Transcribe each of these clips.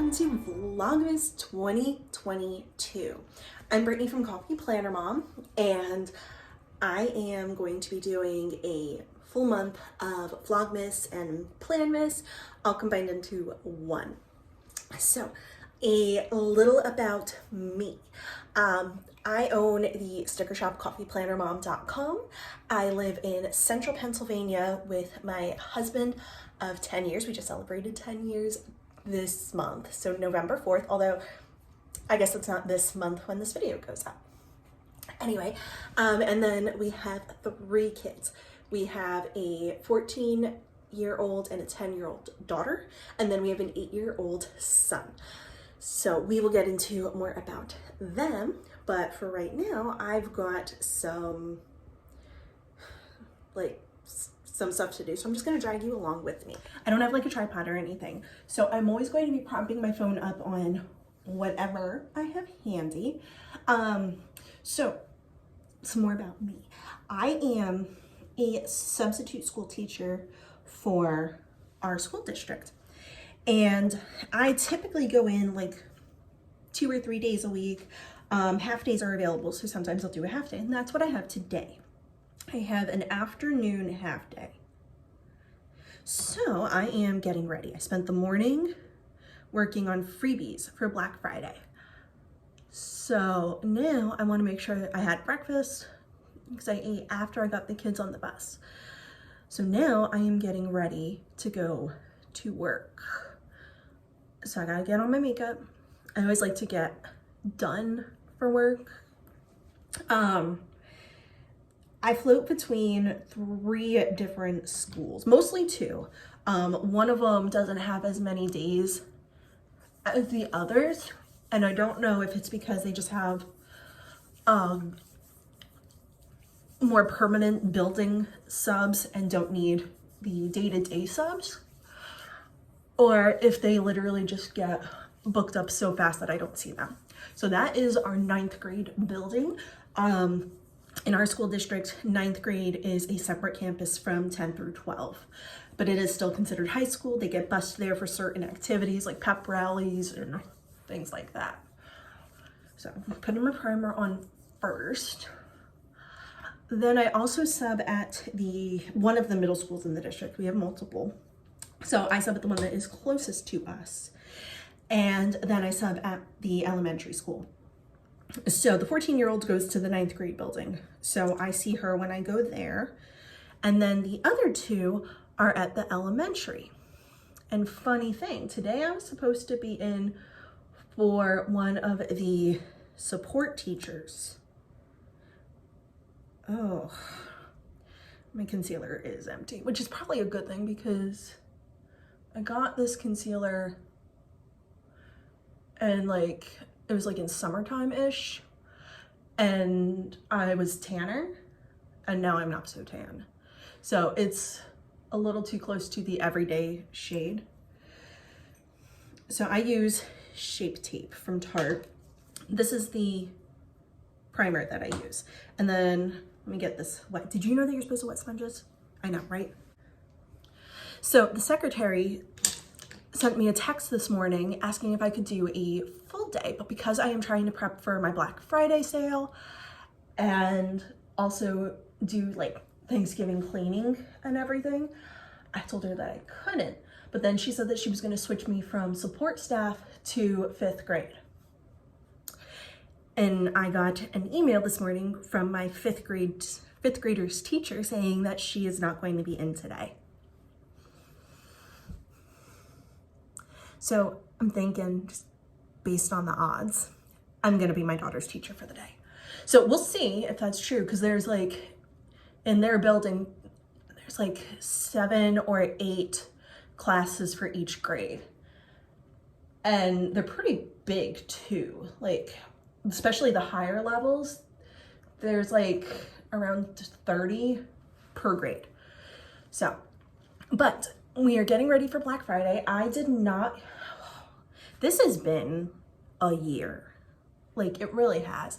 welcome to Vlogmas 2022. I'm Brittany from Coffee Planner Mom, and I am going to be doing a full month of Vlogmas and Planmas all combined into one. So, a little about me. I own the sticker shop coffeeplannermom.com. I live in central Pennsylvania with my husband of 10 years. We just celebrated 10 years this month, so November 4th, although I guess it's not this month when this video goes up. Anyway, and then we have 3 kids. We have a 14-year-old and a 10-year-old daughter, and then we have an 8-year-old son. So we will get into more about them, but for right now, I've got some stuff to do, so I'm just gonna drag you along with me. I don't have like a tripod or anything, so I'm always going to be propping my phone up on whatever I have handy. So some more about me. I am a substitute school teacher for our school district, and I typically go in like 2 or 3 days a week. Half days are available, so sometimes I'll do a half day, and that's what I have today. I have an afternoon half day. So I am getting ready. I spent the morning working on freebies for Black Friday. So now I want to make sure that I had breakfast because I ate after I got the kids on the bus. So now I am getting ready to go to work. So I gotta get on my makeup. I always like to get done for work. I float between 3 different schools, mostly 2. One of them doesn't have as many days as the others, and I don't know if it's because they just have more permanent building subs and don't need the day-to-day subs, or if they literally just get booked up so fast that I don't see them. So that is our 9th grade building. In our school district, 9th grade is a separate campus from 10 through 12, but it is still considered high school. They get bused there for certain activities like pep rallies and things like that. So I'm putting my primer on first. Then I also sub at one of the middle schools in the district. We have multiple. So I sub at the one that is closest to us. And then I sub at the elementary school. So the 14-year-old goes to the 9th grade building. So I see her when I go there. And then the other 2 are at the elementary. And funny thing, today I was supposed to be in for one of the support teachers. Oh, my concealer is empty, which is probably a good thing because I got this concealer and it was like in summertime-ish, and I was tanner, and now I'm not so tan. So it's a little too close to the everyday shade. So I use Shape Tape from Tarte. This is the primer that I use. And then, let me get this wet. Did you know that you're supposed to wet sponges? I know, right? So the secretary sent me a text this morning asking if I could do a full day, but because I am trying to prep for my Black Friday sale and also do like Thanksgiving cleaning and everything, I told her that I couldn't. But then she said that she was going to switch me from support staff to 5th grade. And I got an email this morning from my 5th grader's teacher saying that she is not going to be in today. So I'm thinking, just based on the odds, I'm gonna be my daughter's teacher for the day. So we'll see if that's true, because there's in their building, there's 7 or 8 classes for each grade. And they're pretty big too, especially the higher levels, there's around 30 per grade. So, but we are getting ready for Black Friday. This has been a year. It really has.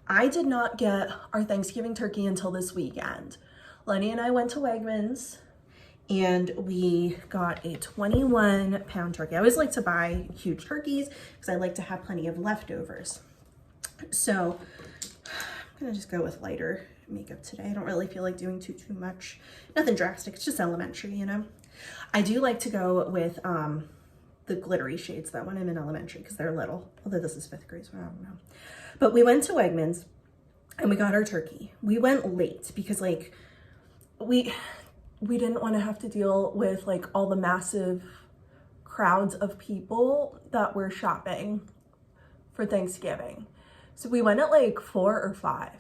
I did not get our Thanksgiving turkey until this weekend. Lenny and I went to Wegmans and we got a 21-pound turkey. I always like to buy huge turkeys because I like to have plenty of leftovers. So I'm gonna just go with lighter makeup today. I don't really feel like doing too much. Nothing drastic, it's just elementary, you know? I do like to go with the glittery shades though when I'm in elementary because they're little, although this is 5th grade, so I don't know. But we went to Wegmans and we got our turkey. We went late because like we didn't want to have to deal with like all the massive crowds of people that were shopping for Thanksgiving. So we went at like 4 or 5.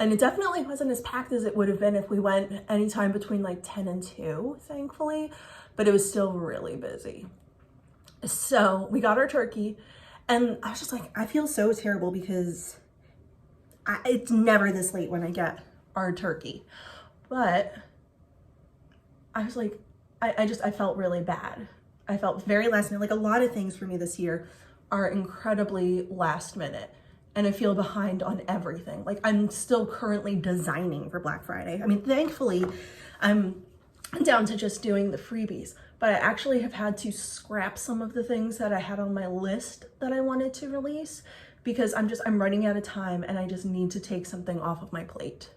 And it definitely wasn't as packed as it would have been if we went anytime between like 10 and 2, thankfully, but it was still really busy. So we got our turkey and I was just like, I feel so terrible because it's never this late when I get our turkey. But I was like, I felt really bad. I felt very last minute. Like a lot of things for me this year are incredibly last minute. And I feel behind on everything. Like I'm still currently designing for Black Friday. I mean, thankfully, I'm down to just doing the freebies, but I actually have had to scrap some of the things that I had on my list that I wanted to release because I'm running out of time and I just need to take something off of my plate.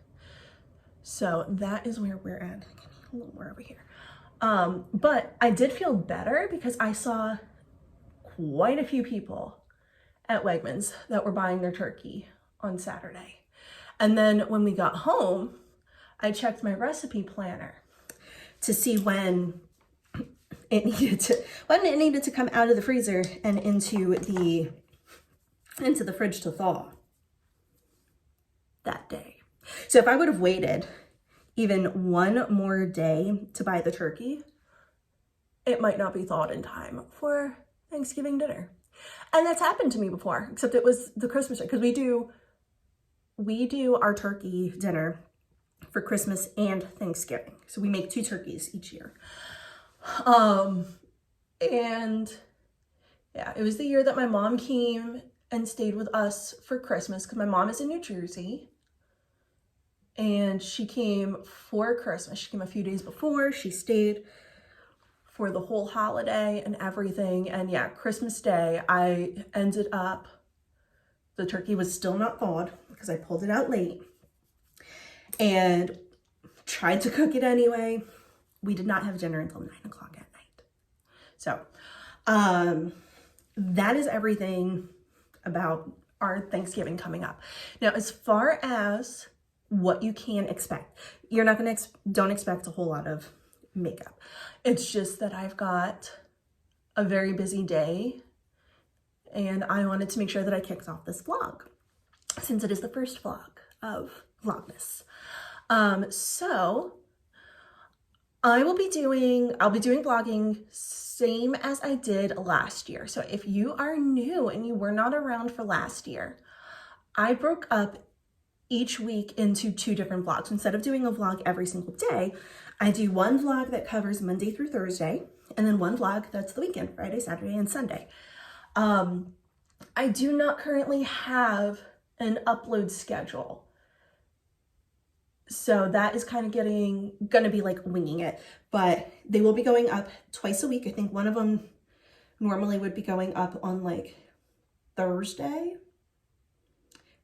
So that is where we're at. A little more over here. But I did feel better because I saw quite a few people at Wegmans that were buying their turkey on Saturday. And then when we got home, I checked my recipe planner to see when it needed to come out of the freezer and into the fridge to thaw that day. So if I would have waited even one more day to buy the turkey, it might not be thawed in time for Thanksgiving dinner. And that's happened to me before, except it was the Christmas because we do our turkey dinner for Christmas and Thanksgiving. So we make 2 turkeys each year. And yeah, it was the year that my mom came and stayed with us for Christmas because my mom is in New Jersey. And she came for Christmas. She came a few days before. She stayed for the whole holiday and everything. And yeah, Christmas Day, I ended up, the turkey was still not thawed because I pulled it out late and tried to cook it anyway. We did not have dinner until 9 o'clock at night. So that is everything about our Thanksgiving coming up. Now, as far as what you can expect, you're not going to, don't expect a whole lot of makeup. It's just that I've got a very busy day and I wanted to make sure that I kicked off this vlog since it is the first vlog of Vlogmas. So I'll be doing vlogging same as I did last year. So if you are new and you were not around for last year, I broke up each week into 2 different vlogs. Instead of doing a vlog every single day, I do one vlog that covers Monday through Thursday, and then one vlog that's the weekend, Friday, Saturday, and Sunday. I do not currently have an upload schedule. So that is kind of gonna be like winging it, but they will be going up twice a week. I think one of them normally would be going up on like Thursday,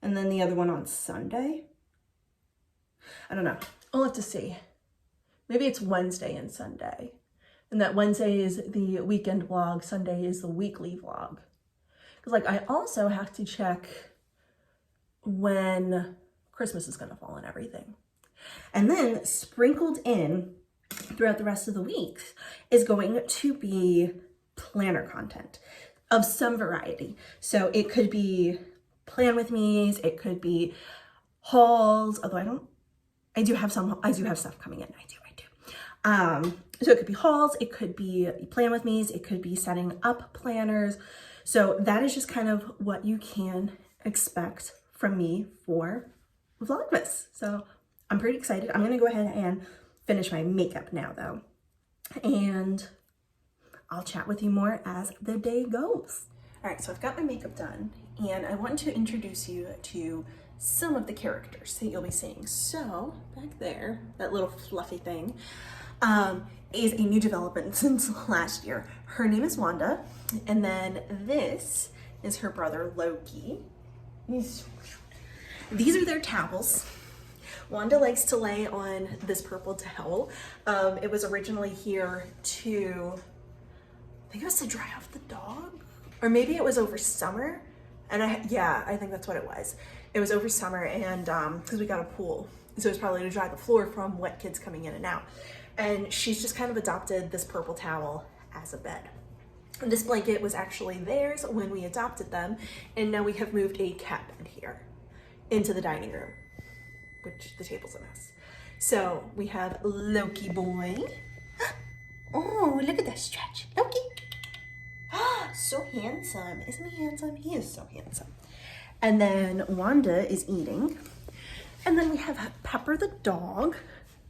and then the other one on Sunday. I don't know. I'll have to see. Maybe it's Wednesday and Sunday. And that Wednesday is the weekend vlog, Sunday is the weekly vlog. Because like I also have to check when Christmas is gonna fall and everything. And then sprinkled in throughout the rest of the weeks is going to be planner content of some variety. So it could be plan with me's, it could be hauls, although I do have stuff coming in. I do. So it could be hauls, it could be plan with me's, it could be setting up planners. So that is just kind of what you can expect from me for Vlogmas. So I'm pretty excited. I'm gonna go ahead and finish my makeup now though. And I'll chat with you more as the day goes. All right, so I've got my makeup done and I want to introduce you to some of the characters that you'll be seeing. So back there, that little fluffy thing, is a new development since last year. Her name is Wanda, and then this is her brother Loki. These are their towels. Wanda likes to lay on this purple towel. It was originally here to, I think it was to dry off the dog, or maybe it was over summer. And I think that's what it was. It was over summer, and because we got a pool, so it was probably to dry the floor from wet kids coming in and out. And she's just kind of adopted this purple towel as a bed. And this blanket was actually theirs when we adopted them, and now we have moved a cat bed here into the dining room, which the table's a mess. So we have Loki boy. Oh, look at that stretch. Loki. So handsome. Isn't he handsome? He is so handsome. And then Wanda is eating. And then we have Pepper the dog.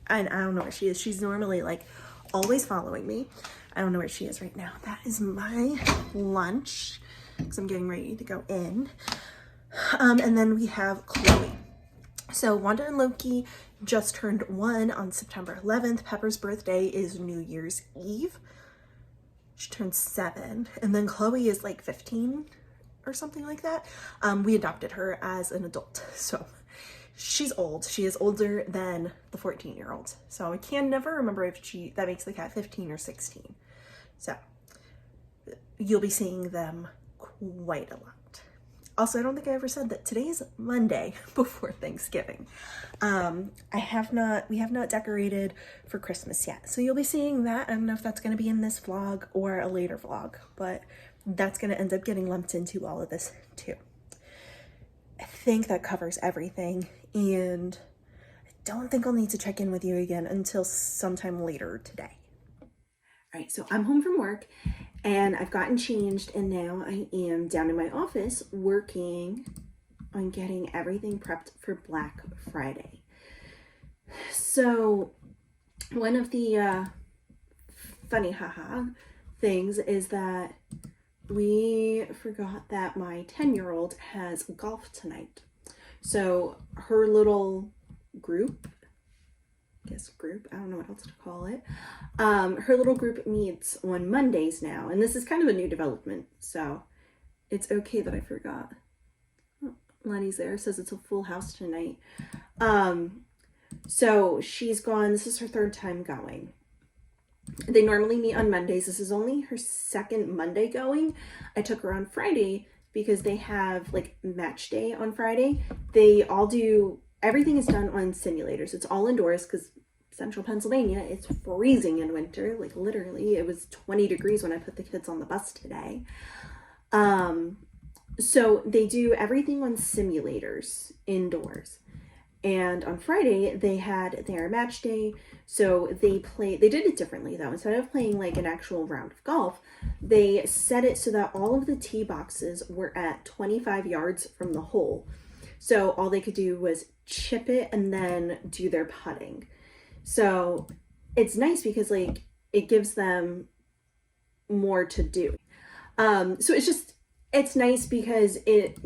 And I don't know where she is. She's normally like always following me. I don't know where she is right now. That is my lunch because I'm getting ready to go in. And then we have Chloe. So Wanda and Loki just turned 1 on September 11th. Pepper's birthday is New Year's Eve. She turned 7. And then Chloe is like 15 or something like that. We adopted her as an adult. So she's old. She is older than the 14-year-old. So I can never remember if that makes the cat 15 or 16. So you'll be seeing them quite a lot. Also, I don't think I ever said that today is Monday before Thanksgiving. We have not decorated for Christmas yet. So you'll be seeing that. I don't know if that's going to be in this vlog or a later vlog, but that's going to end up getting lumped into all of this too. I think that covers everything, and I don't think I'll need to check in with you again until sometime later today. All right, so I'm home from work and I've gotten changed, and now I am down in my office working on getting everything prepped for Black Friday. So one of the funny things is that we forgot that my 10-year-old has golf tonight. So her little group, I don't know what else to call it. Her little group meets on Mondays now, and this is kind of a new development, so it's okay that I forgot. Oh, Lenny's there, says it's a full house tonight. So she's gone, this is her 3rd time going. They normally meet on Mondays. This is only her 2nd Monday going. I took her on Friday because they have like match day on Friday. They all do, everything is done on simulators. It's all indoors because central Pennsylvania, it's freezing in winter. Like literally, it was 20 degrees when I put the kids on the bus today. So they do everything on simulators indoors. And on Friday, they had their match day. So they did it differently though. Instead of playing like an actual round of golf, they set it so that all of the tee boxes were at 25 yards from the hole. So all they could do was chip it and then do their putting. So it's nice because like it gives them more to do. So it's nice because it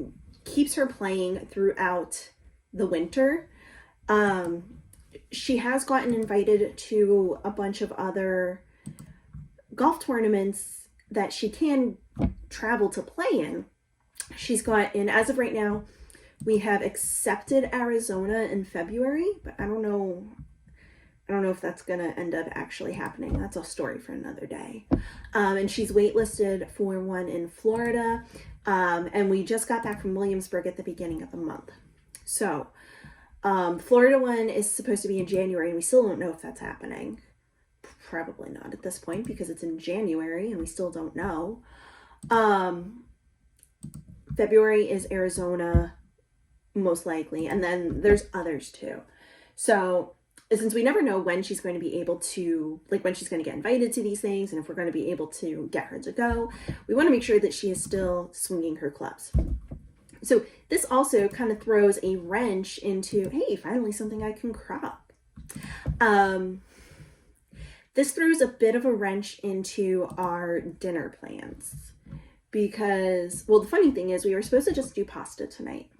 keeps her playing throughout the winter. She has gotten invited to a bunch of other golf tournaments that she can travel to play in. She's got in, as of right now, we have accepted Arizona in February, but I don't know if that's gonna end up actually happening. That's a story for another day. And she's waitlisted for one in Florida. And we just got back from Williamsburg at the beginning of the month. So Florida one is supposed to be in January, and we still don't know if that's happening. Probably not at this point because it's in January and we still don't know. February is Arizona, most likely, and then there's others too. So since we never know when she's going to be able to, like when she's going to get invited to these things and if we're going to be able to get her to go, we want to make sure that she is still swinging her clubs. So this also kind of throws a wrench into, hey, finally something I can crop. This throws a bit of a wrench into our dinner plans because, well, the funny thing is we were supposed to just do pasta tonight.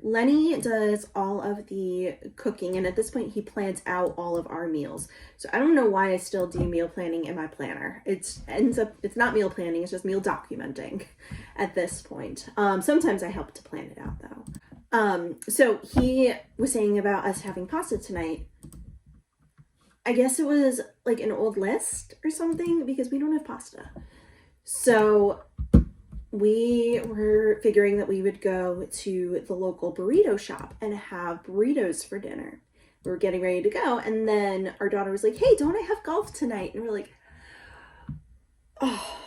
Lenny does all of the cooking, and at this point he plans out all of our meals. So I don't know why I still do meal planning in my planner. It's not meal planning, it's just meal documenting at this point. Sometimes I help to plan it out though. So he was saying about us having pasta tonight. I guess it was like an old list or something because we don't have pasta. So we were figuring that we would go to the local burrito shop and have burritos for dinner. We were getting ready to go, and then our daughter was like, hey, don't I have golf tonight? And we're like, oh,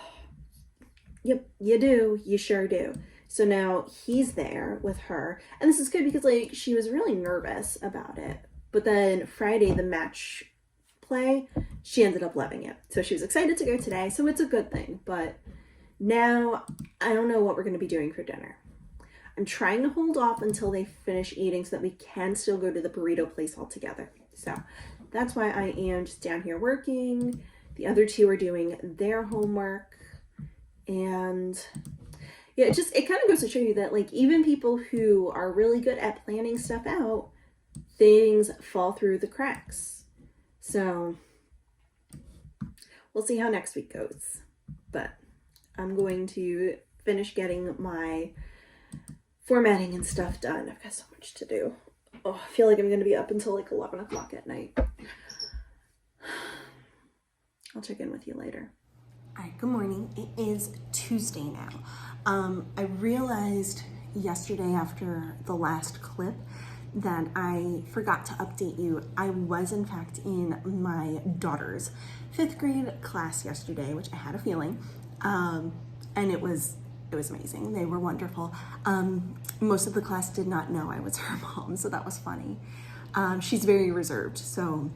yep, you do. You sure do. So now he's there with her, and this is good because like she was really nervous about it. But then Friday, the match play, she ended up loving it. So she was excited to go today, so it's a good thing. But now, I don't know what we're going to be doing for dinner. I'm trying to hold off until they finish eating so that we can still go to the burrito place all together. So that's why I am just down here working. The other two are doing their homework. And yeah, it kind of goes to show you that like even people who are really good at planning stuff out, things fall through the cracks. So we'll see how next week goes. But I'm going to finish getting my formatting and stuff done. I've got so much to do. Oh, I feel like I'm going to be up until like 11 o'clock at night. I'll check in with you later. All right, good morning. It is Tuesday now. I realized yesterday after the last clip that I forgot to update you. I was in fact in my daughter's 5th grade class yesterday, which I had a feeling. And it was amazing. They were wonderful. Most of the class did not know I was her mom, so that was funny. She's very reserved, so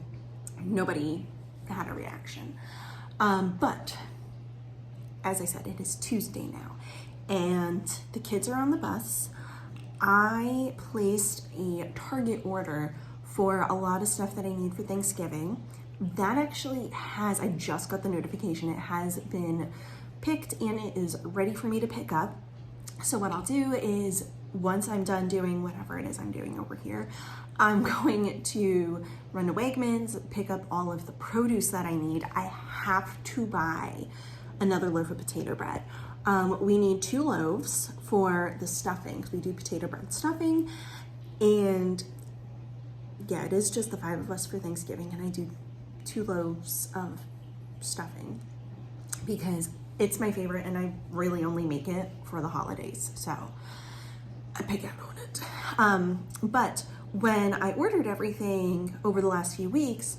nobody had a reaction. But as I said, it is Tuesday now, and the kids are on the bus. I placed a Target order for a lot of stuff that I need for Thanksgiving. That actually I just got the notification. It has been picked and it is ready for me to pick up. So what I'll do is once I'm done doing whatever it is I'm doing over here, I'm going to run to Wegmans, pick up all of the produce that I need. I have to buy another loaf of potato bread. We need 2 loaves for the stuffing because we do potato bread stuffing. And yeah, it is just the 5 of us for Thanksgiving, and I do 2 loaves of stuffing because it's my favorite and I really only make it for the holidays. So I pick out on it. But when I ordered everything over the last few weeks,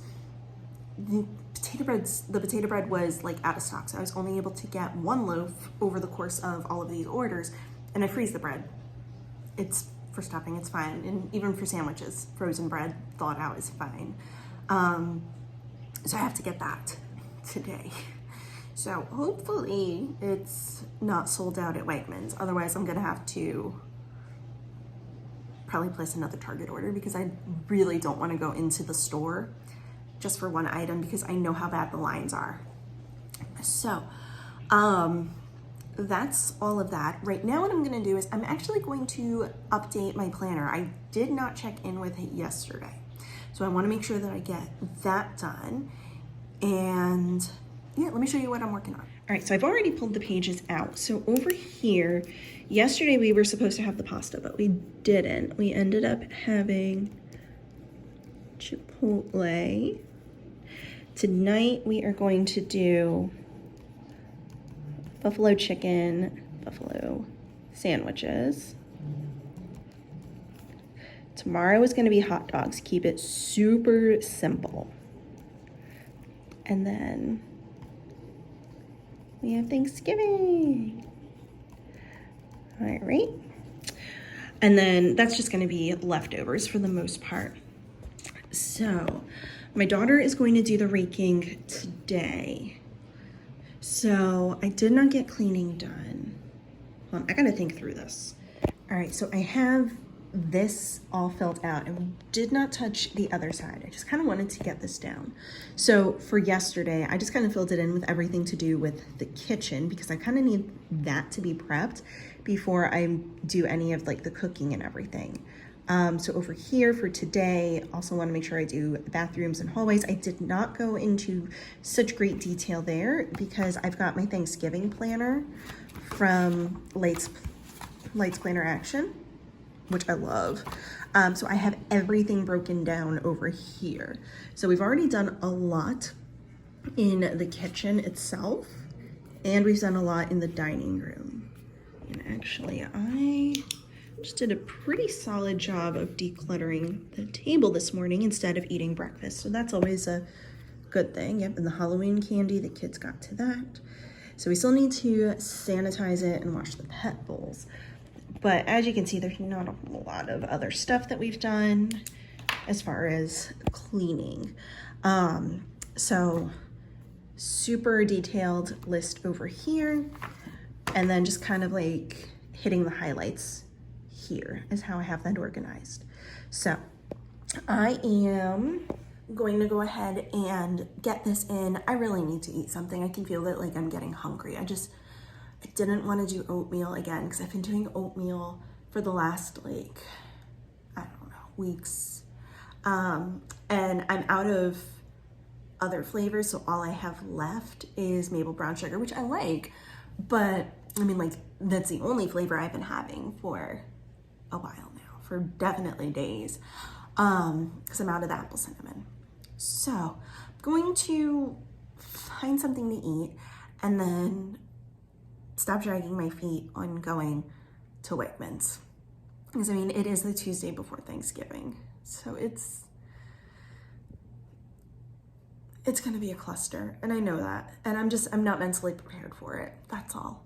the potato bread was like out of stock. So I was only able to get 1 loaf over the course of all of these orders, and I freeze the bread. It's for stuffing, it's fine. And even for sandwiches, frozen bread thawed out is fine. So I have to get that today. So hopefully it's not sold out at Wegmans. Otherwise I'm gonna have to probably place another Target order because I really don't want to go into the store just for 1 item because I know how bad the lines are. So that's all of that. Right now what I'm gonna do is I'm actually going to update my planner. I did not check in with it yesterday. So I wanna make sure that I get that done. And yeah, let me show you what I'm working on. All right, so I've already pulled the pages out. So over here, yesterday we were supposed to have the pasta, but we didn't. We ended up having Chipotle. Tonight we are going to do buffalo chicken, buffalo sandwiches. Tomorrow is going to be hot dogs. Keep it super simple. And then we have Thanksgiving. All right. And then that's just going to be leftovers for the most part. So my daughter is going to do the raking today. So I did not get cleaning done. Hold on, I got to think through this. All right, so I have this all filled out and we did not touch the other side. I just kind of wanted to get this down. So for yesterday, I just kind of filled it in with everything to do with the kitchen because I kind of need that to be prepped before I do any of like the cooking and everything. So over here for today, also want to make sure I do the bathrooms and hallways. I did not go into such great detail there because I've got my Thanksgiving planner from Lights Planner Action, which I love. So I have everything broken down over here. So we've already done a lot in the kitchen itself, and we've done a lot in the dining room. And actually, I just did a pretty solid job of decluttering the table this morning instead of eating breakfast. So that's always a good thing. Yep, and the Halloween candy, the kids got to that. So we still need to sanitize it and wash the pet bowls. But as you can see, there's not a whole lot of other stuff that we've done as far as cleaning. So super detailed list over here, and then just kind of like hitting the highlights here is how I have that organized. So I am going to go ahead and get this in. I really need to eat something. I can feel that like I'm getting hungry. I didn't want to do oatmeal again because I've been doing oatmeal for the last like, I don't know, weeks. And I'm out of other flavors, so all I have left is maple brown sugar, which I like, but I mean, like, that's the only flavor I've been having for a while now, for definitely days, because I'm out of the apple cinnamon. So I'm going to find something to eat and then stop dragging my feet on going to Wegmans, because I mean, it is the Tuesday before Thanksgiving, so it's gonna be a cluster, and I know that, and I'm not mentally prepared for it, that's all.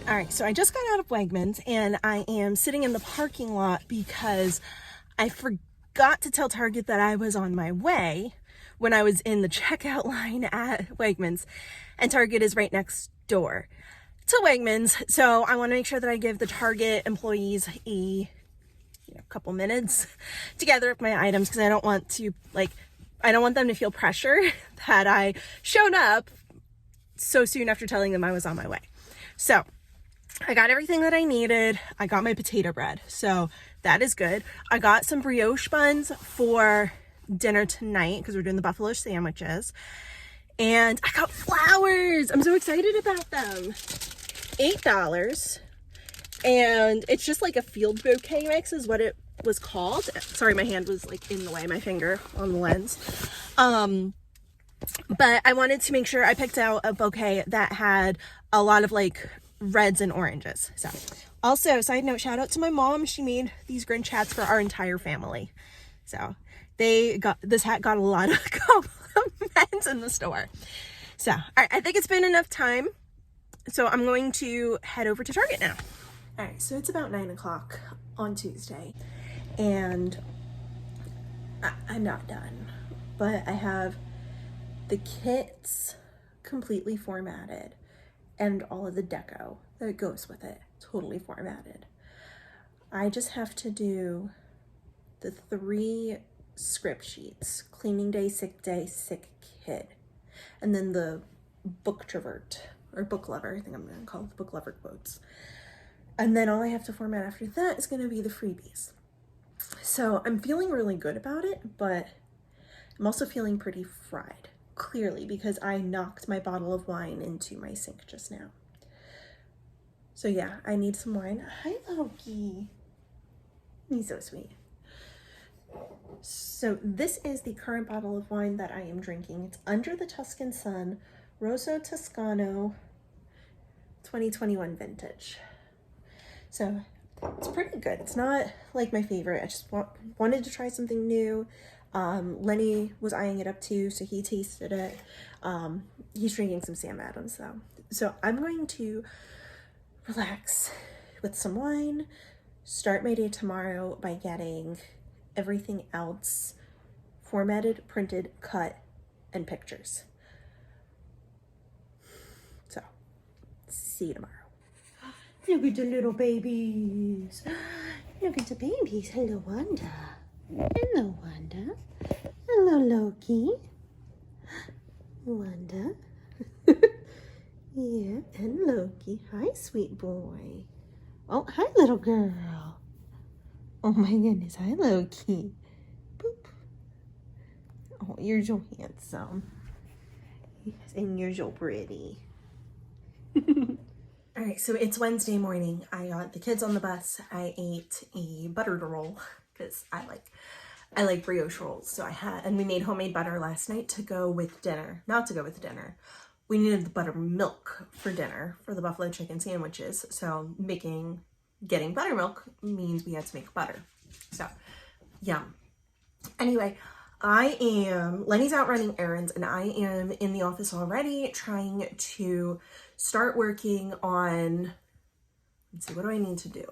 All right, so I just got out of Wegmans and I am sitting in the parking lot because I forgot to tell Target that I was on my way when I was in the checkout line at Wegmans, and Target is right next door to Wegmans. So I want to make sure that I give the Target employees a couple minutes to gather up my items, because I don't want them to feel pressure that I showed up so soon after telling them I was on my way. So I got everything that I needed. I got my potato bread, so that is good. I got some brioche buns for dinner tonight because we're doing the buffalo sandwiches. And I got flowers. I'm so excited about them. $8. And it's just like a field bouquet mix is what it was called. Sorry, my hand was like in the way, my finger on the lens. But I wanted to make sure I picked out a bouquet that had a lot of like reds and oranges. So also, side note, shout out to my mom. She made these Grinch hats for our entire family. So this hat got a lot of compliments in the store. So, all right, I think it's been enough time. So I'm going to head over to Target now. All right, so it's about 9 o'clock on Tuesday, and I'm not done, but I have the kits completely formatted and all of the deco that goes with it totally formatted. I just have to do the 3 script sheets: cleaning day, sick kid, and then the book travert or book lover. I think I'm gonna call it the book lover quotes. And then all I have to format after that is gonna be the freebies. So I'm feeling really good about it, but I'm also feeling pretty fried, clearly, because I knocked my bottle of wine into my sink just now. So yeah, I need some wine. Hi, Loki. He's so sweet. So this is the current bottle of wine that I am drinking. It's Under the Tuscan Sun, Rosso Toscano, 2021 vintage. So it's pretty good. It's not like my favorite. I just wanted to try something new. Lenny was eyeing it up too, so he tasted it. He's drinking some Sam Adams though. So I'm going to relax with some wine, start my day tomorrow by getting everything else formatted, printed, cut, and pictures. So, see you tomorrow. Look at the little babies. Look at the babies. Hello, Wanda. Hello, Wanda. Hello, Loki. Wanda. Yeah, and Loki. Hi, sweet boy. Oh, hi, little girl. Oh my goodness. Hi, Loki. Boop. Oh, you're so handsome. Yes, and you're so pretty. All right, so it's Wednesday morning. I got the kids on the bus. I ate a buttered roll because I like brioche rolls. So and we made homemade butter last night to go with dinner. Not to go with dinner. We needed the buttermilk for dinner for the buffalo chicken sandwiches. So getting buttermilk means we had to make butter. So, yum. Anyway, Lenny's out running errands and I am in the office already trying to start working on, let's see, what do I need to do?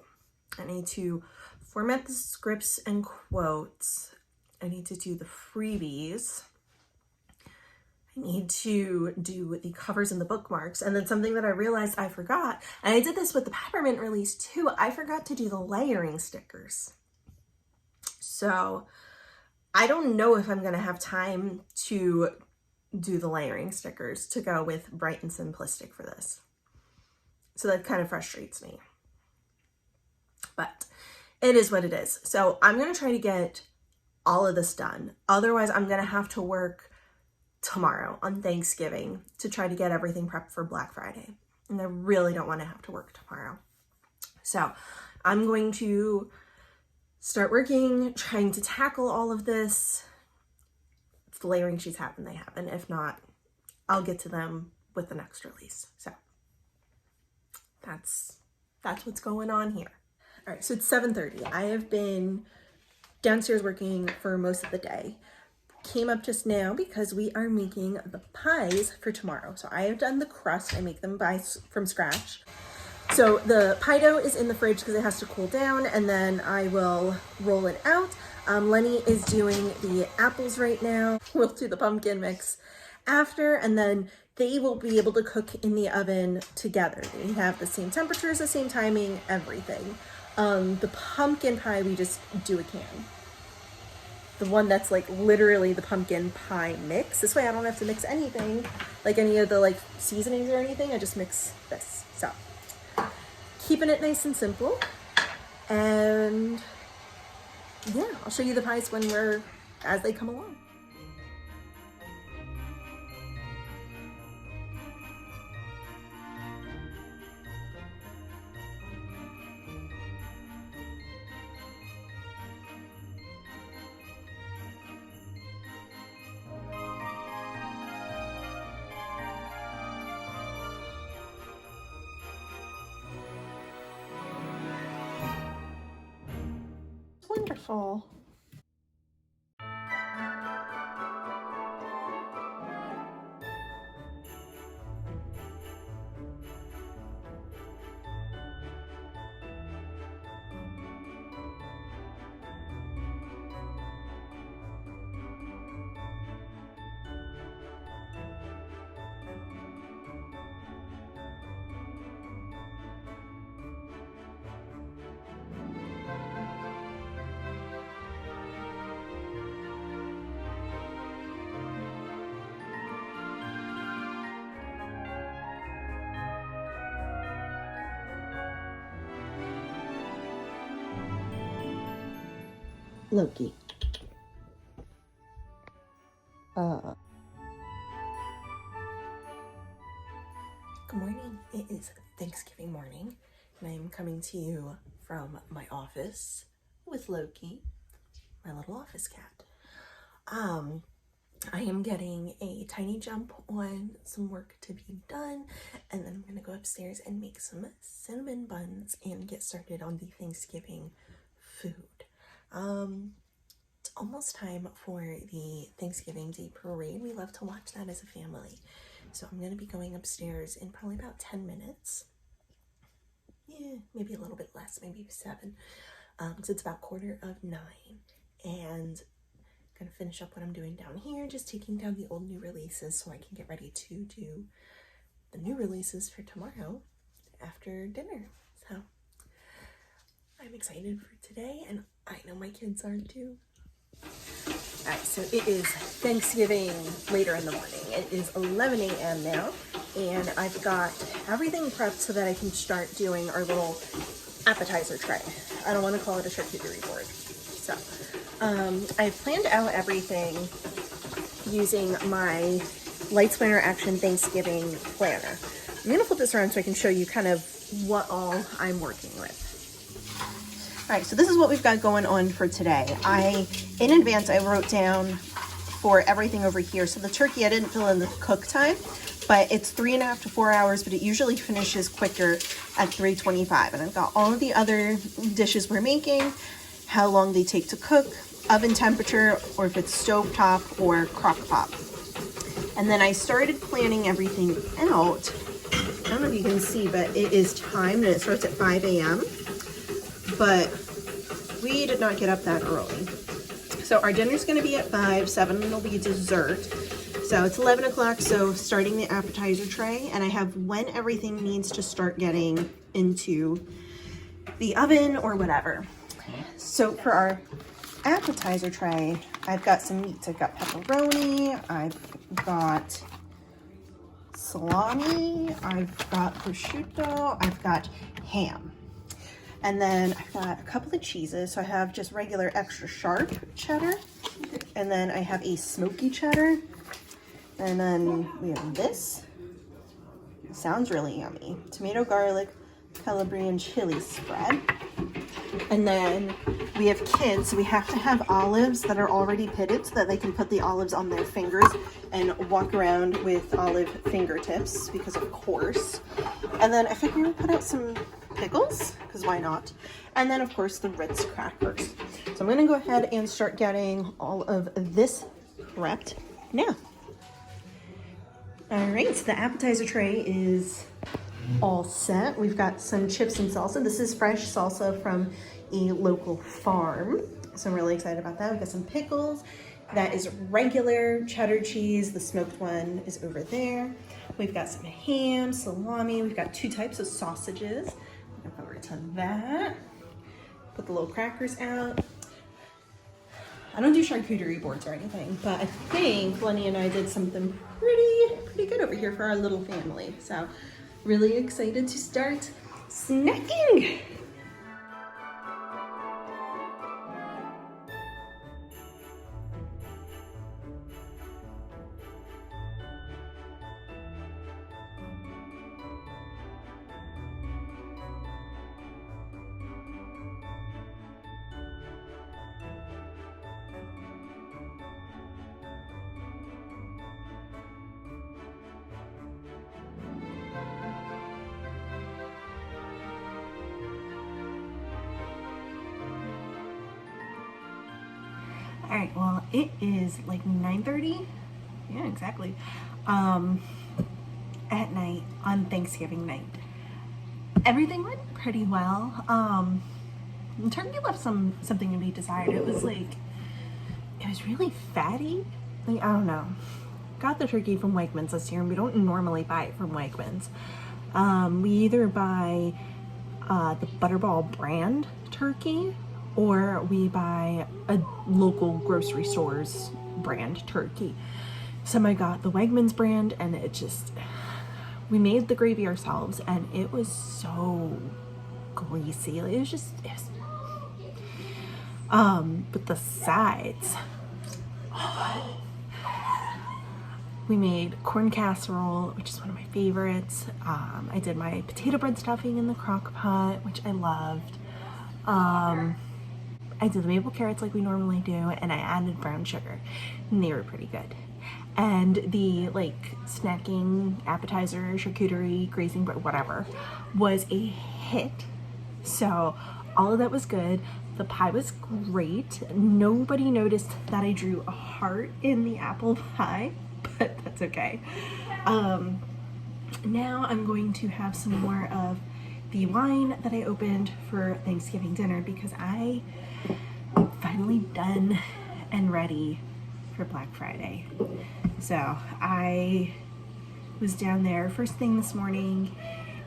I need to format the scripts and quotes. I need to do the freebies. I need to do the covers and the bookmarks. And then something that I realized I forgot, and I did this with the peppermint release too, I forgot to do the layering stickers. So I don't know if I'm going to have time to do the layering stickers to go with Bright and Simplistic for this. So that kind of frustrates me. But it is what it is. So I'm going to try to get all of this done. Otherwise, I'm going to have to work tomorrow on Thanksgiving to try to get everything prepped for Black Friday. And I really don't want to have to work tomorrow. So I'm going to start working, trying to tackle all of this. If the layering sheets happen, they happen. If not, I'll get to them with the next release. So that's what's going on here. All right, so it's 7:30. I have been downstairs working for most of the day. Came up just now because we are making the pies for tomorrow. So I have done the crust. I make them from scratch. So the pie dough is in the fridge because it has to cool down, and then I will roll it out. Lenny is doing the apples right now. We'll do the pumpkin mix after, and then they will be able to cook in the oven together. They have the same temperatures, the same timing, everything. The pumpkin pie, we just do a can. The one that's like literally the pumpkin pie mix. This way I don't have to mix anything, like any of the like seasonings or anything. I just mix this. So keeping it nice and simple. And yeah, I'll show you the pies as they come along. Wonderful. Loki. Good morning. It is Thanksgiving morning, and I am coming to you from my office with Loki, my little office cat. I am getting a tiny jump on some work to be done, and then I'm gonna go upstairs and make some cinnamon buns and get started on the Thanksgiving food. It's almost time for the Thanksgiving Day parade. We love to watch that as a family. So I'm gonna be going upstairs in probably about 10 minutes. Yeah, maybe a little bit less, maybe 7. So it's about 8:45, and I'm gonna finish up what I'm doing down here, just taking down the old new releases so I can get ready to do the new releases for tomorrow after dinner. So I'm excited for today, and I know my kids are too. All right, so it is Thanksgiving later in the morning. It is 11 a.m. now, and I've got everything prepped so that I can start doing our little appetizer tray. I don't want to call it a charcuterie board. So I've planned out everything using my Lights Planner Action Thanksgiving planner. I'm going to flip this around so I can show you kind of what all I'm working with. All right, so this is what we've got going on for today. In advance, I wrote down for everything over here. So the turkey, I didn't fill in the cook time, but it's 3.5 to 4 hours, but it usually finishes quicker at 3:25. And I've got all of the other dishes we're making, how long they take to cook, oven temperature, or if it's stovetop or crock pot. And then I started planning everything out. I don't know if you can see, but it is timed and it starts at 5 a.m. But we did not get up that early. So our dinner's gonna be at 5, 7 will be dessert. So it's 11 o'clock, so starting the appetizer tray, and I have when everything needs to start getting into the oven or whatever. So for our appetizer tray, I've got some meats. I've got pepperoni, I've got salami, I've got prosciutto, I've got ham. And then I've got a couple of cheeses. So I have just regular extra sharp cheddar. And then I have a smoky cheddar. And then we have this. It sounds really yummy. Tomato, garlic, Calabrian chili spread. And then we have kids, so we have to have olives that are already pitted so that they can put the olives on their fingers and walk around with olive fingertips, because of course. And then I figured we would put out some pickles, because why not? And then of course the Ritz crackers. So I'm gonna go ahead and start getting all of this prepped now. All right, so the appetizer tray is all set. We've got some chips and salsa. This is fresh salsa from a local farm, so I'm really excited about that. We've got some pickles. That is regular cheddar cheese. The smoked one is over there. We've got some ham, salami. We've got 2 types of sausages. I'll go over to that. Put the little crackers out. I don't do charcuterie boards or anything, but I think Lenny and I did something pretty good over here for our little family. So really excited to start snacking. All right, well, it is like 9:30. Yeah, exactly. At night on Thanksgiving night. Everything went pretty well. The turkey left something to be desired. It was really fatty. Like, I don't know. Got the turkey from Wegmans this year, and we don't normally buy it from Wegmans. We either buy the Butterball brand turkey, or we buy a local grocery store's brand turkey. So I got the Wegmans brand, and we made the gravy ourselves, and it was so greasy. It was but the sides, We made corn casserole, which is one of my favorites. I did my potato bread stuffing in the crock pot, which I loved. I did the maple carrots like we normally do, and I added brown sugar, and they were pretty good. And the like snacking appetizer, charcuterie, grazing bread, whatever, was a hit. So all of that was good. The pie was great. Nobody noticed that I drew a heart in the apple pie, but that's okay. Now I'm going to have some more of the wine that I opened for Thanksgiving dinner because I finally done and ready for Black Friday. So I was down there first thing this morning,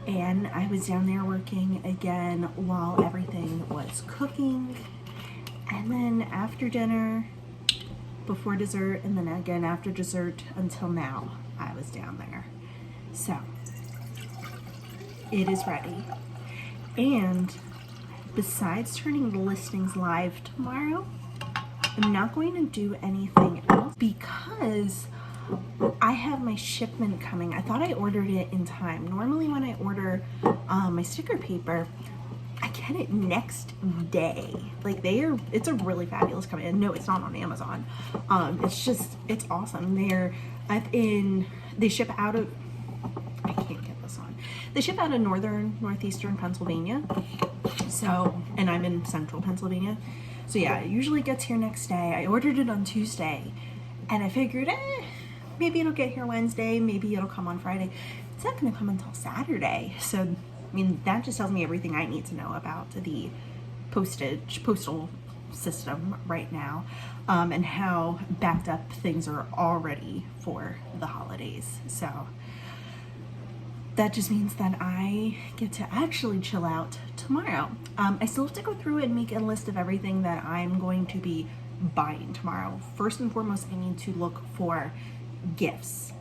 and I was down there working again while everything was cooking, and then after dinner, before dessert, and then again after dessert until now I was down there. So it is ready. And besides turning the listings live tomorrow, I'm not going to do anything else because I have my shipment coming. I thought I ordered it in time. Normally when I order my sticker paper, I get it next day. Like it's a really fabulous company. No, it's not on Amazon. It's awesome. They ship out of, I can't get this on. They ship out of northeastern Pennsylvania. So, and I'm in central Pennsylvania. So yeah, it usually gets here next day. I ordered it on Tuesday, and I figured, maybe it'll get here Wednesday, maybe it'll come on Friday. It's not gonna come until Saturday. So, I mean, that just tells me everything I need to know about the postal system right now, and how backed up things are already for the holidays. So that just means that I get to actually chill out tomorrow. I still have to go through and make a list of everything that I'm going to be buying tomorrow. First and foremost, I need to look for gifts.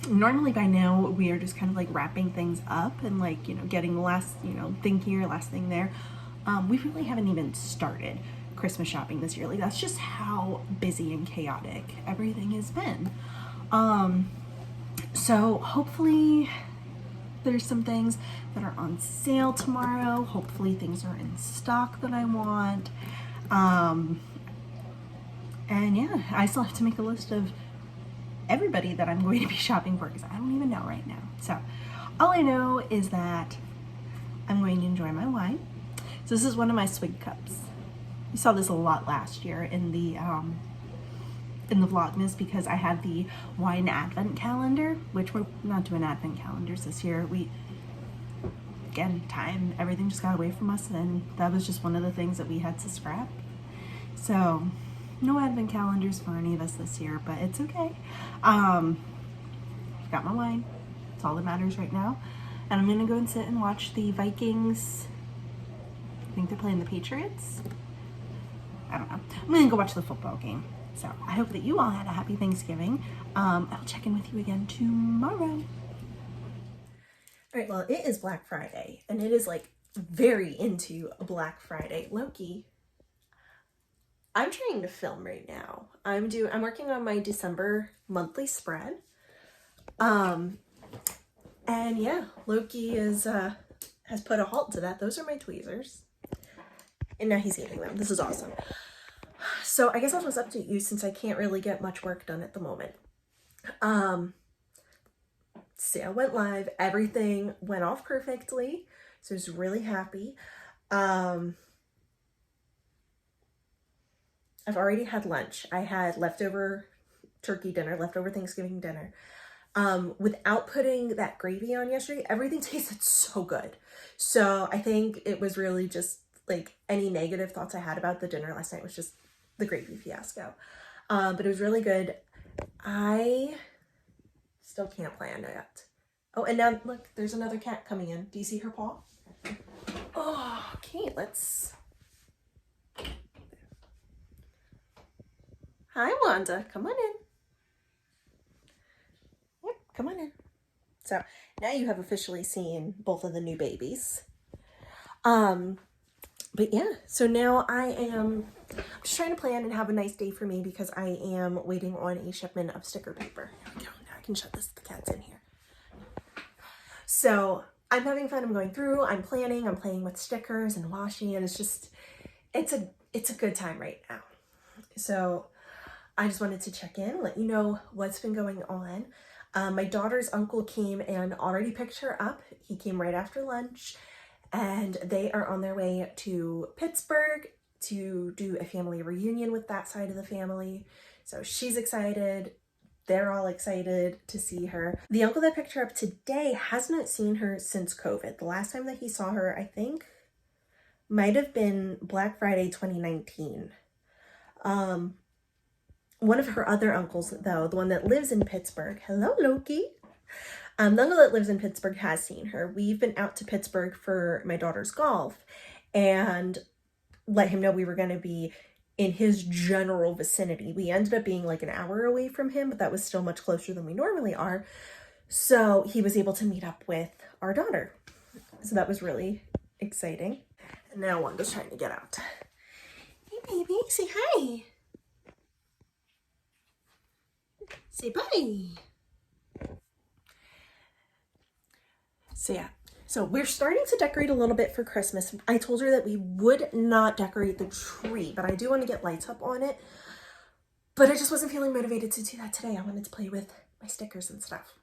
Normally by now we are just kind of like wrapping things up and like, getting the last, thing here, last thing there. We really haven't even started Christmas shopping this year. Like, that's just how busy and chaotic everything has been. So hopefully there's some things that are on sale tomorrow. Hopefully things are in stock that I want. And yeah, I still have to make a list of everybody that I'm going to be shopping for because I don't even know right now. So all I know is that I'm going to enjoy my wine. So this is one of my swig cups. You saw this a lot last year in the Vlogmas because I had the wine advent calendar, which we're not doing advent calendars this year. Everything just got away from us, and that was just one of the things that we had to scrap. So no advent calendars for any of us this year, but it's okay. Got my wine. That's all that matters right now. And I'm gonna go and sit and watch the Vikings. I think they're playing the Patriots. I don't know. I'm gonna go watch the football game. So I hope that you all had a happy Thanksgiving. I'll check in with you again tomorrow. All right, well, it is Black Friday, and it is like very into Black Friday. Loki, I'm trying to film right now. I'm working on my December monthly spread. And yeah, Loki has put a halt to that. Those are my tweezers. And now he's eating them. This is awesome. So I guess I'll just update you since I can't really get much work done at the moment. Sale went live. Everything went off perfectly. So I was really happy. I've already had lunch. I had leftover turkey dinner, leftover Thanksgiving dinner. Without putting that gravy on yesterday, everything tasted so good. So I think it was really just like any negative thoughts I had about the dinner last night was just the gravy fiasco. But it was really good. I still can't plan yet. Oh, and now look, there's another cat coming in. Do you see her paw? Oh, okay, let's... Hi, Wanda. Come on in. Yep, come on in. So now you have officially seen both of the new babies. But yeah, so now I'm just trying to plan and have a nice day for me because I am waiting on a shipment of sticker paper. Here we go. can shut this, the cat's in here. So I'm having fun. I'm going through, I'm planning, I'm playing with stickers and washi, and it's a good time right now. So I just wanted to check in, let you know what's been going on. My daughter's uncle came and already picked her up. He came right after lunch, and they are on their way to Pittsburgh to do a family reunion with that side of the family. So she's excited. They're all excited to see her. The uncle that picked her up today hasn't seen her since COVID. The last time that he saw her, I think, might have been Black Friday 2019. One of her other uncles, though, the one that lives in Pittsburgh, hello Loki, the uncle that lives in Pittsburgh has seen her. We've been out to Pittsburgh for my daughter's golf and let him know we were going to be in his general vicinity. We ended up being like an hour away from him, but that was still much closer than we normally are. So he was able to meet up with our daughter. So that was really exciting. And now Wanda's trying to get out. Hey baby, say hi. Say bye. So yeah. So we're starting to decorate a little bit for Christmas. I told her that we would not decorate the tree, but I do want to get lights up on it. But I just wasn't feeling motivated to do that today. I wanted to play with my stickers and stuff.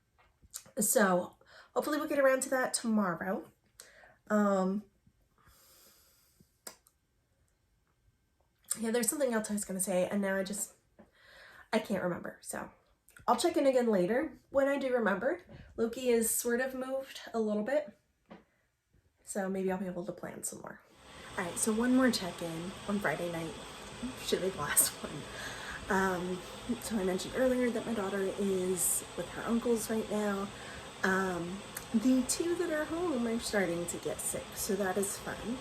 So hopefully we'll get around to that tomorrow. Yeah, there's something else I was going to say, and now I can't remember. So I'll check in again later when I do remember. Loki is sort of moved a little bit. So maybe I'll be able to plan some more. All right, so one more check-in on Friday night. Should be the last one. So I mentioned earlier that my daughter is with her uncles right now. The two that are home are starting to get sick, so that is fun.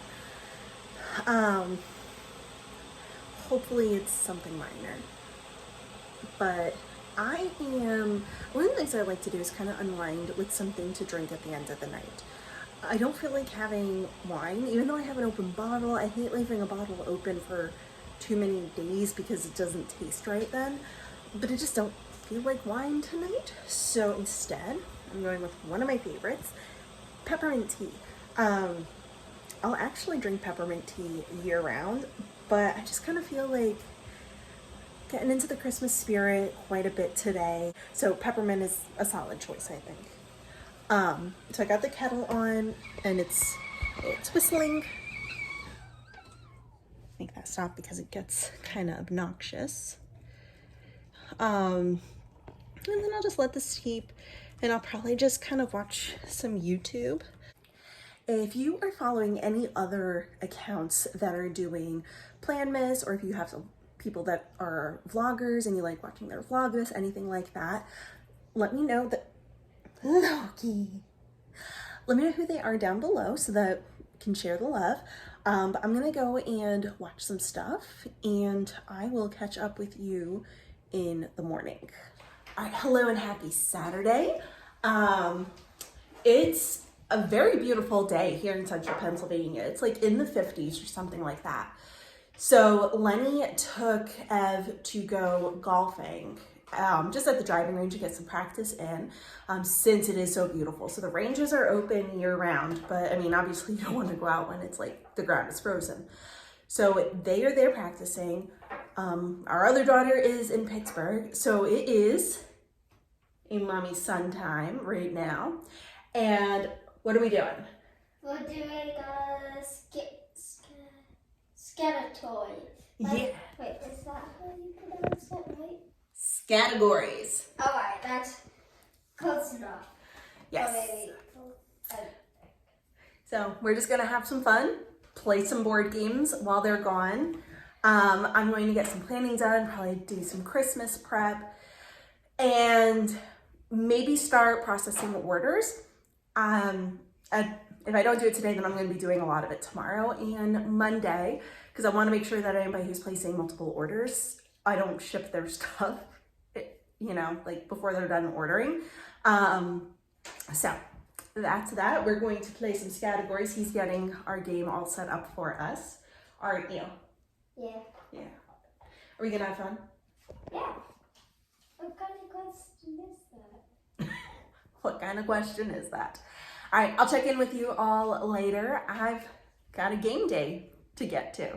Hopefully it's something minor. But one of the things I like to do is kind of unwind with something to drink at the end of the night. I don't feel like having wine, even though I have an open bottle. I hate leaving a bottle open for too many days because it doesn't taste right then. But I just don't feel like wine tonight. So instead, I'm going with one of my favorites, peppermint tea. I'll actually drink peppermint tea year round, but I just kind of feel like getting into the Christmas spirit quite a bit today. So peppermint is a solid choice, I think. So I got the kettle on and it's whistling. Make that stop because it gets kind of obnoxious. And then I'll just let this steep and I'll probably just kind of watch some YouTube. If you are following any other accounts that are doing Planmas, or if you have some people that are vloggers and you like watching their Vlogmas, anything like that, let me know Loki. Let me know who they are down below so that I can share the love. But I'm gonna go and watch some stuff and I will catch up with you in the morning. All right, hello and happy Saturday. It's a very beautiful day here in central Pennsylvania. It's like in the 50s or something like that. So Lenny took Ev to go golfing just at the driving range to get some practice in since it is so beautiful. So the ranges are open year round, but I mean, obviously you don't want to go out when it's like the ground is frozen. So they are there practicing. Our other daughter is in Pittsburgh. So it is a mommy son time right now. And what are we doing? We're doing scatter toys. Yeah. Wait, is that how you pronounce it, right? Categories. Alright, that's close enough. Yes. So we're just gonna have some fun, play some board games while they're gone. I'm going to get some planning done, probably do some Christmas prep, and maybe start processing orders. If I don't do it today, then I'm going to be doing a lot of it tomorrow and Monday, because I want to make sure that anybody who's placing multiple orders, I don't ship their stuff, like before they're done ordering. So that's that. We're going to play some categories. He's getting our game all set up for us. Aren't you? Yeah. Yeah. Are we going to have fun? Yeah. What kind of question is that? What kind of question is that? All right, I'll check in with you all later. I've got a game day to get to.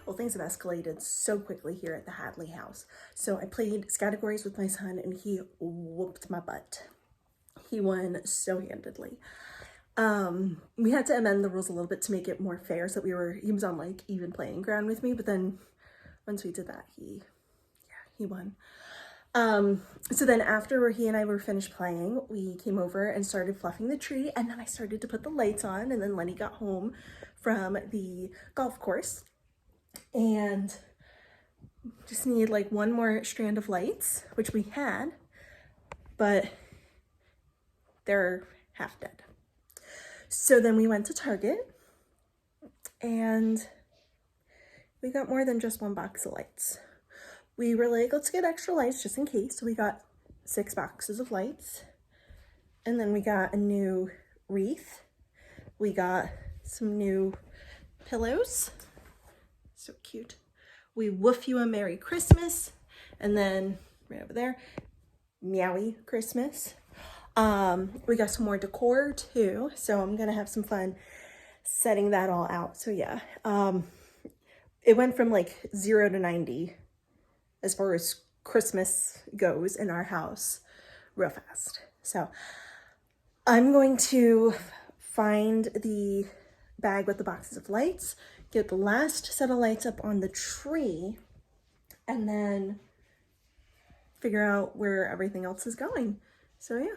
Well, things have escalated so quickly here at the Hadley house. So I played categories with my son and he whooped my butt. He won so handedly. We had to amend the rules a little bit to make it more fair so that he was on like even playing ground with me, but then once we did that, he won. So then after he and I were finished playing, we came over and started fluffing the tree, and then I started to put the lights on, and then Lenny got home from the golf course and just needed like one more strand of lights, which we had, but they're half dead. So then we went to Target and we got more than just one box of lights. We were like, let's get extra lights just in case. So we got 6 boxes of lights. And then we got a new wreath. We got some new pillows. So cute. We woof you a Merry Christmas. And then right over there, Meowie Christmas. We got some more decor too. So I'm going to have some fun setting that all out. So yeah, it went from like 0 to 90 as far as Christmas goes in our house real fast. So I'm going to find the bag with the boxes of lights, get the last set of lights up on the tree, and then figure out where everything else is going. So yeah.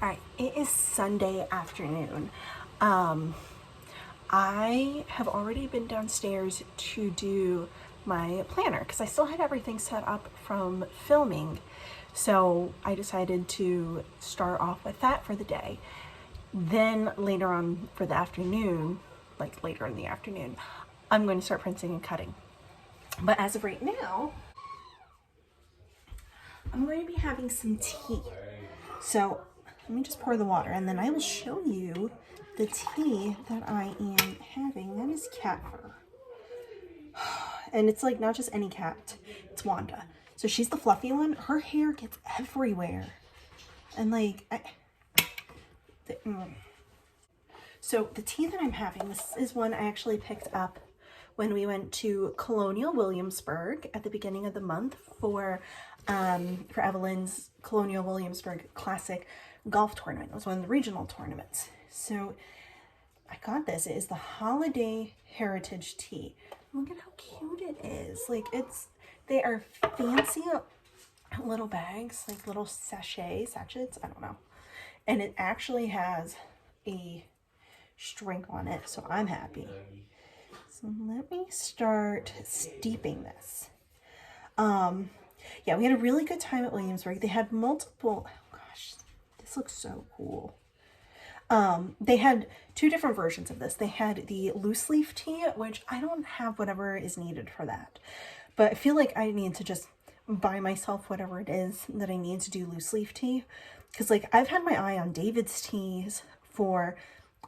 All right, it is Sunday afternoon. I have already been downstairs to do my planner because I still had everything set up from filming. So I decided to start off with that for the day. Then later on for the afternoon, like later in the afternoon, I'm going to start printing and cutting. But as of right now, I'm going to be having some tea. So let me just pour the water and then I will show you the tea that I am having. That is cat fur. And it's like not just any cat, it's Wanda. So she's the fluffy one. Her hair gets everywhere. And like, So the tea that I'm having, this is one I actually picked up when we went to Colonial Williamsburg at the beginning of the month for Evelyn's Colonial Williamsburg Classic golf tournament. It was one of the regional tournaments. So I got this. It is the Holiday Heritage Tea. Look at how cute it is. Like they are fancy little bags, like little sachets, I don't know. And it actually has a shrink on it, so I'm happy. So let me start steeping this. Yeah, we had a really good time at Williamsburg. They had multiple, oh gosh, this looks so cool. They had 2 different versions of this. They had the loose leaf tea, which I don't have whatever is needed for that. But I feel like I need to just buy myself whatever it is that I need to do loose leaf tea. Because like I've had my eye on David's teas for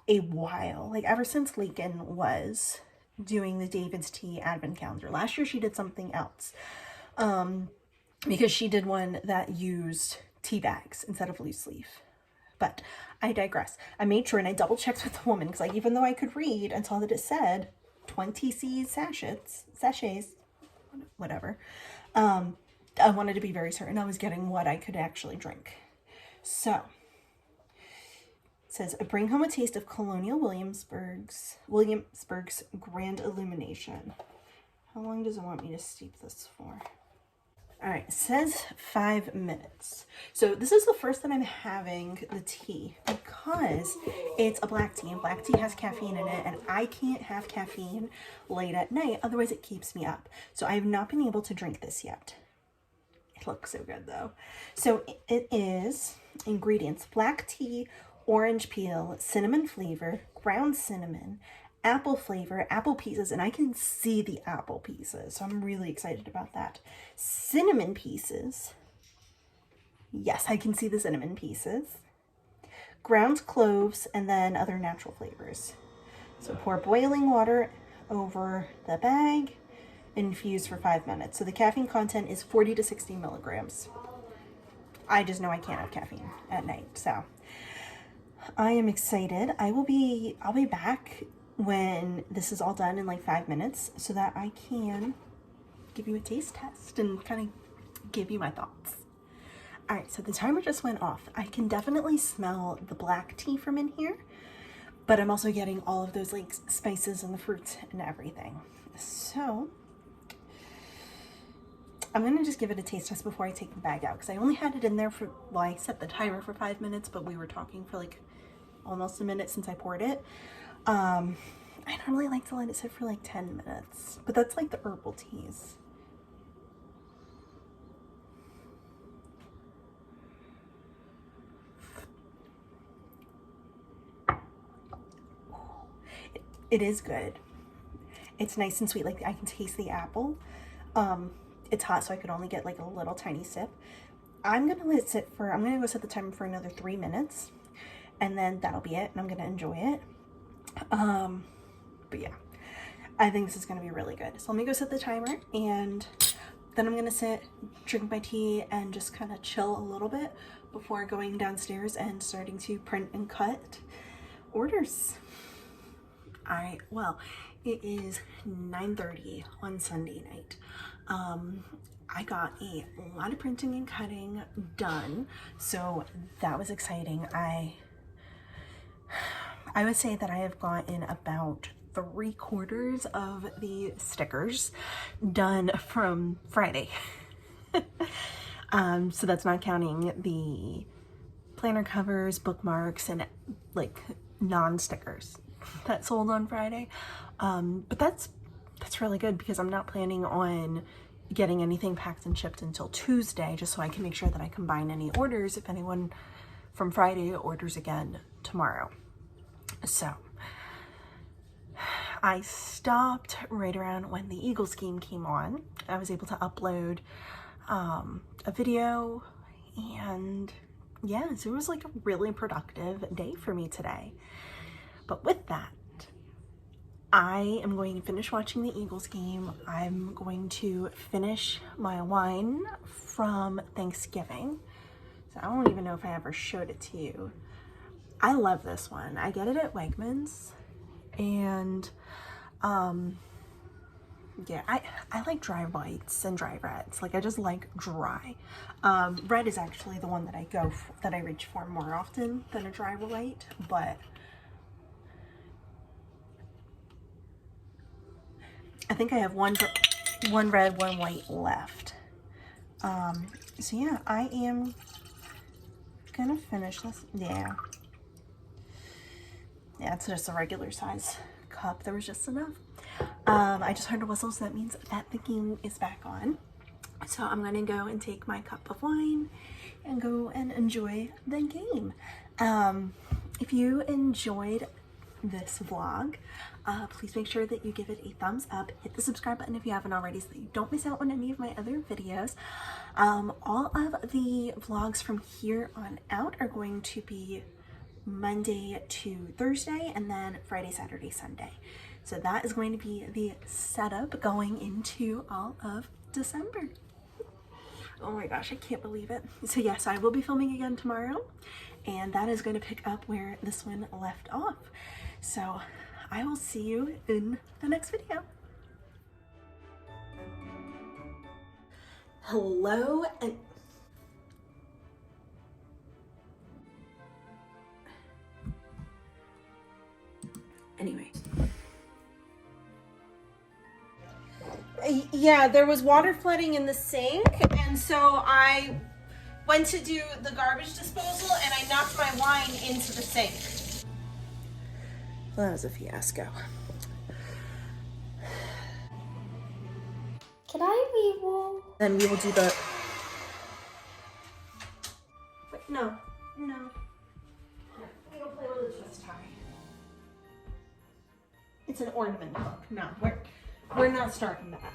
a while. Like ever since Lakin was doing the David's Tea Advent Calendar. Last year she did something else. Because she did one that used tea bags instead of loose leaf. But I digress. I made sure and I double checked with the woman because like even though I could read and saw that it said 20C sachets, whatever. I wanted to be very certain I was getting what I could actually drink. So, it says, bring home a taste of Colonial Williamsburg's Grand Illumination. How long does it want me to steep this for? All right, it says 5 minutes. So this is the first that I'm having the tea because it's a black tea, and black tea has caffeine in it, and I can't have caffeine late at night, otherwise it keeps me up. So I have not been able to drink this yet. It looks so good though. So it is ingredients: black tea, orange peel, cinnamon flavor, ground cinnamon, apple flavor, apple pieces, and I can see the apple pieces, so I'm really excited about that. Cinnamon pieces. Yes, I can see the cinnamon pieces. Ground cloves, and then other natural flavors. So pour boiling water over the bag, infuse for 5 minutes. So the caffeine content is 40 to 60 milligrams. I just know I can't have caffeine at night, so I am excited. I'll be back when this is all done in like 5 minutes so that I can give you a taste test and kind of give you my thoughts. All right, so the timer just went off. I can definitely smell the black tea from in here, but I'm also getting all of those like spices and the fruits and everything. So I'm gonna just give it a taste test before I take the bag out, because I only had it in there for, well, I set the timer for 5 minutes, but we were talking for like almost a minute since I poured it. I normally like to let it sit for like 10 minutes, but that's like the herbal teas. It is good. It's nice and sweet. Like I can taste the apple. It's hot, so I could only get like a little tiny sip. I'm gonna let it sit for, I'm gonna go set the timer for another 3 minutes, and then that'll be it, and I'm gonna enjoy it. But yeah, I think this is gonna be really good. So let me go set the timer, and then I'm gonna sit, drink my tea, and just kind of chill a little bit before going downstairs and starting to print and cut orders. All right, well, it is 9:30 on Sunday night. I got a lot of printing and cutting done, so that was exciting. I would say that I have gotten about 3/4 of the stickers done from Friday. So that's not counting the planner covers, bookmarks, and like non-stickers that sold on Friday. But that's really good because I'm not planning on getting anything packed and shipped until Tuesday, just so I can make sure that I combine any orders if anyone from Friday orders again tomorrow. So I stopped right around when the Eagle scheme came on. I was able to upload a video, and yeah, so it was like a really productive day for me today. But with that, I am going to finish watching the Eagles game. I'm going to finish my wine from Thanksgiving. So I don't even know if I ever showed it to you. I love this one. I get it at Wegmans, and yeah, I like dry whites and dry reds. Like I just like dry. Red is actually the one that I reach for more often than a dry white, but I think I have one red, one white left. So yeah, I am gonna finish this. Yeah, it's just a regular size cup. There was just enough. I just heard a whistle, so that means that the game is back on. So I'm gonna go and take my cup of wine and go and enjoy the game. If you enjoyed this vlog, please make sure that you give it a thumbs up, hit the subscribe button if you haven't already so that you don't miss out on any of my other videos. All of the vlogs from here on out are going to be Monday to Thursday, and then Friday, Saturday, Sunday. So that is going to be the setup going into all of December. Oh my gosh, I can't believe it. So yes, I will be filming again tomorrow, and that is going to pick up where this one left off. So I will see you in the next video. Hello and Anyway. yeah, there was water flooding in the sink, and so I went to do the garbage disposal and I knocked my wine into the sink. Well, that was a fiasco. Can I re-roll? Then we will do the... Wait, no. We don't play with this tie. It's an ornament hook. No, we're not starting that.